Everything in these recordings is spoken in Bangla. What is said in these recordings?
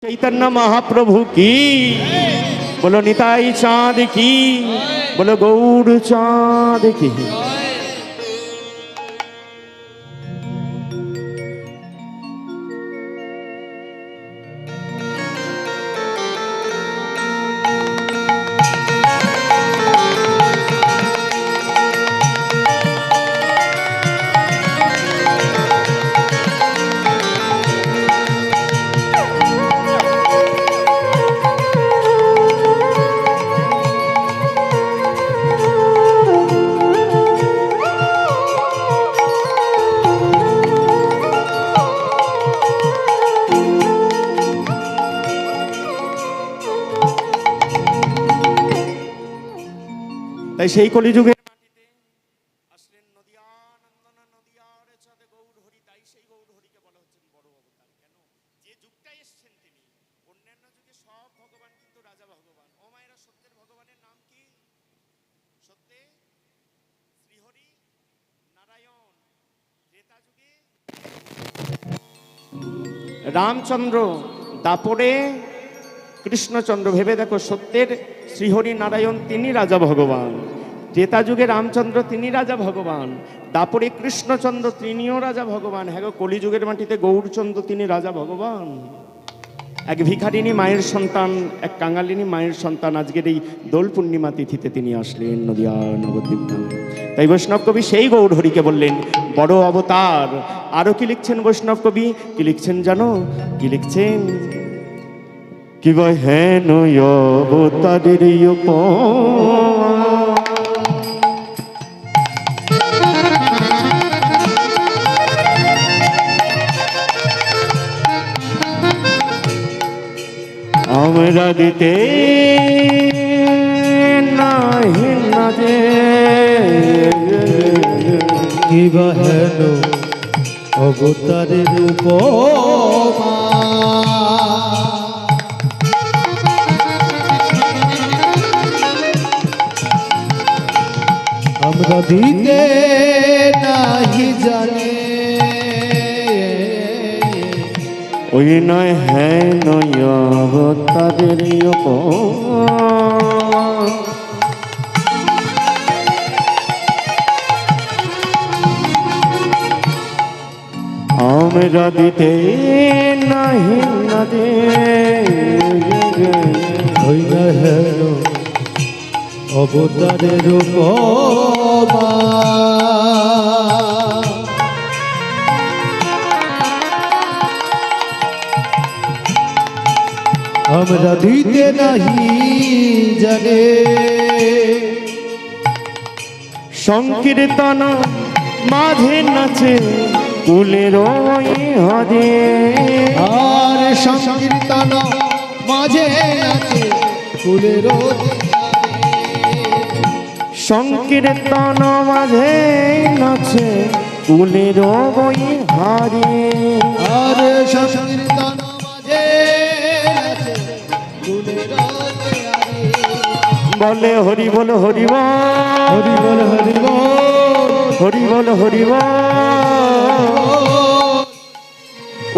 चैतन्य महाप्रभु की बोलो, निताई चाँद की बोलो, गौड़ चाँद की। তাই সেই কলিযুগের মাটিতে আসলেন নদিয়ানন্দন নদিয়ার চাঁদে গৌর হরি। তাই সেই গৌর হরিকে বলা হচ্ছেন বড় অবতার। কেন? যে যুগটাই এসছেন তিনি, অন্যান্য যুগে সব ভগবান কিন্তু রাজা ভগবান। ও মায়েরা, সত্যের ভগবানের নাম কি? সত্যে শ্রীহরি নারায়ণ। ত্রেতা যুগে রামচন্দ্র, দাপরে কৃষ্ণচন্দ্র। ভেবে দেখো, সত্যের শ্রীহরি নারায়ণ তিনি রাজা ভগবান, ত্রেতা যুগে রামচন্দ্র তিনি রাজা ভগবান, দাপরে কৃষ্ণচন্দ্র তিনিও রাজা ভগবান। হ্যাঁ গো, কলিযুগের মাটিতে গৌরচন্দ্র তিনি রাজা ভগবান। এক ভিখারিনী মায়ের সন্তান, এক কাঙালিনী মায়ের সন্তান আজকের এই দোল পূর্ণিমা তিথিতে তিনি আসলেন নদিয়া নবদ্বীপ ধামে। তাই বৈষ্ণব কবি সেই গৌর হরিকে বললেন বড় অবতার। আরো কি লিখছেন বৈষ্ণব কবি? কি লিখছেন জানো? কি লিখছেন? কি বা হেন অবতারের আমরা দিতে নাহি না যে, কি বা হেন অবতারের উপমা, আমরা দিতে নাহি জানে। ওই নয় হেন অবতারের আমরা দিতে নাহি না দে। ওই না হেন অবতারের উপমা, আমরা দিতে নাহি জানে। সংকীর্তন মাঝে নাচে কুলের হরে, আর সংকীর্তন মাঝে নাচে ফুলের, সংকীর্তন মাঝে নাচে কুলের বই হারে। আর সংকীর্তন মাঝে নাচে ফুলের হারে। বলে হরি বল হরি বল, হরি বল হরি বল, হরি বল হরি বল।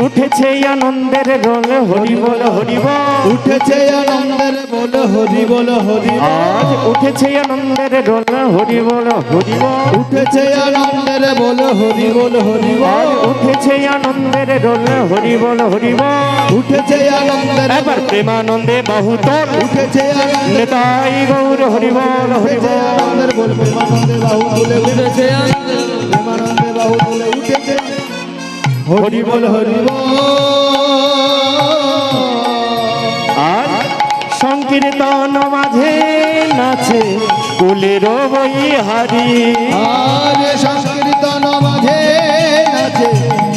উঠেছে আনন্দের রোল, হরি বল হরি বল। উঠেছে আনন্দের বল, হরি বল হরি বল। আজ উঠেছে আনন্দের রোল, হরি বল হরি বল। উঠেছে আনন্দের বল, হরি বল হরি বল। আজ উঠেছে আনন্দের রোল, হরি বল হরি বল। উঠেছে আনন্দের, এবার প্রেমানন্দে বহুতর উঠেছে আনন্দের, নেতাই গৌর হরি বল হরি বল। আনন্দের বল, প্রেমানন্দে বাহু তুলে উঠেছে, প্রেমানন্দে বাহু তুলে উঠেছে, হরি বল হরি বল। আর সংকীর্তন মাঝে নাচে কুলের বই হারি। আর সংকীর্তন মাঝে নাচে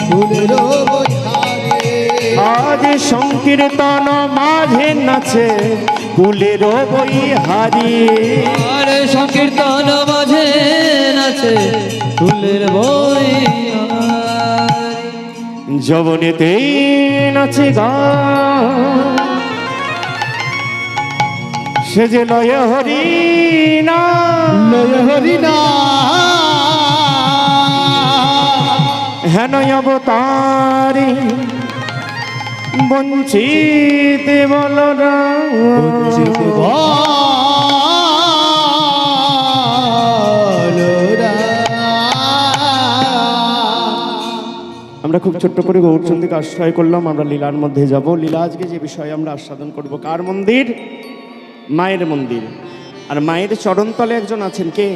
ফুলের বইহারে। আজ সংকীর্তন মাঝে নাচে কুলের বই হারি। আর সংকীর্তন মাঝে নাচে ফুলের বই, যবনেতে নাচে গান, সে যে লয় হরি না, লয় হরি না, হেন অবতারে বঞ্চিত বলরাম বঞ্চিত আমরা খুব ছোট্ট করে গৌরচন্দ্রকে আশ্রয় করলাম। আমরা লীলার মধ্যে যাব। লীলা আজকে যে বিষয়ে আমরা আস্বাদন করব, কার মন্দির? মায়ের মন্দির। আর মায়ের চরণতলে একজন আছেন, কে?